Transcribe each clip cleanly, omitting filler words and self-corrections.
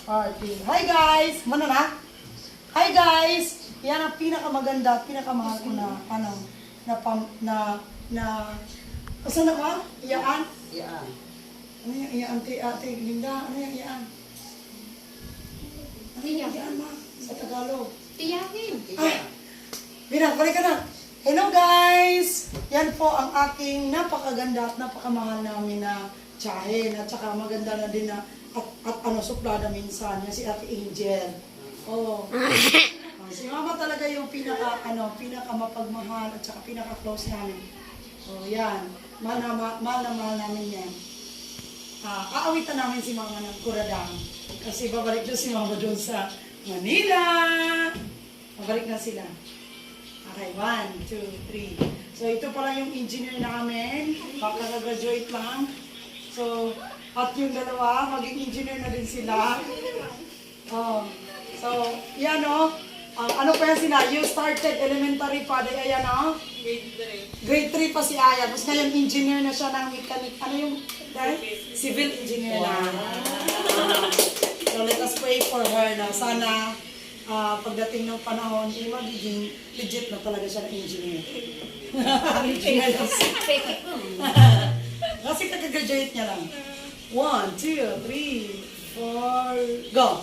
party. Hi guys! Mana na? Hi guys! Yan ang pinakamaganda, pinakamahal ko na, asa na ba? Iyaan? Iyaan. Ano yung iyaan, ate Linda? Ano yung iyaan? Ano yung iyaan, ma? Sa Tagalog. Tiyakin. Ay! Bina, balik ka na. Hello guys! Yan po ang aking napakaganda at napakamahal namin na tsahin. At saka maganda na din na at suplada minsan. Yan si Ate Angel. Oh. Si Mama talaga yung pinaka mapagmahal at saka pinaka-close namin. Oh, yan. Mahal na mahal namin yan. Aawitan namin si Mama ng Kuradang. Kasi babalik doon si Mama doon sa Manila. Babalik na sila. Okay, 1, 2, 3. So, ito pala yung engineer namin. Baka graduate lang. So, at yung dalawa, maging engineer na din sila. Oh. So, yan o. Ano pa yan sila? You started elementary pa. Day, ayan o. Grade 3 pa si Aya. Tapos ngayon, engineer na siya ng mechanic. Ano yung civil engineer na. So, let us pray for her na sana pagdating ng panahon, magiging legit na talaga siya na engineer. Kasi kakagraduate niya lang. 1, 2, 3, 4, go!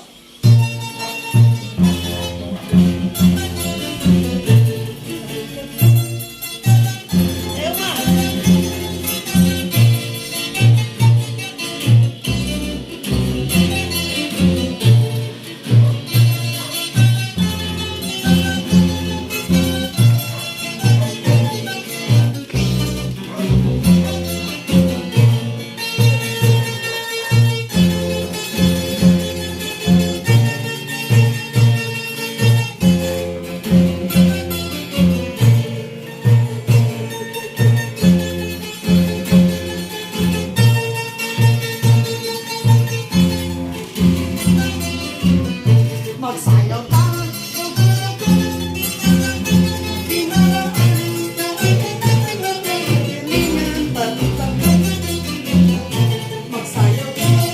Magsayaw tayo. Magsayaw tayo.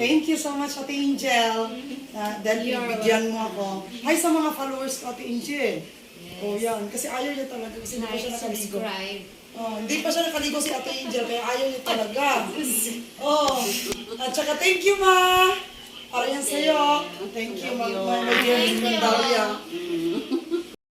Thank you so much, Ate Angel. Dahil bigyan mo ako. Hi sa mga followers ko, Ate Angel. Yes. Oh, yan. Kasi ayaw niya talaga. Kasi hindi pa siya nakaligo. Oh, hindi pa siya nakaligo si Ate Angel, kaya ayaw niya talaga. Oh, at saka thank you, Ma. Para yan sa'yo. Thank you, Ma. My dear Dalia.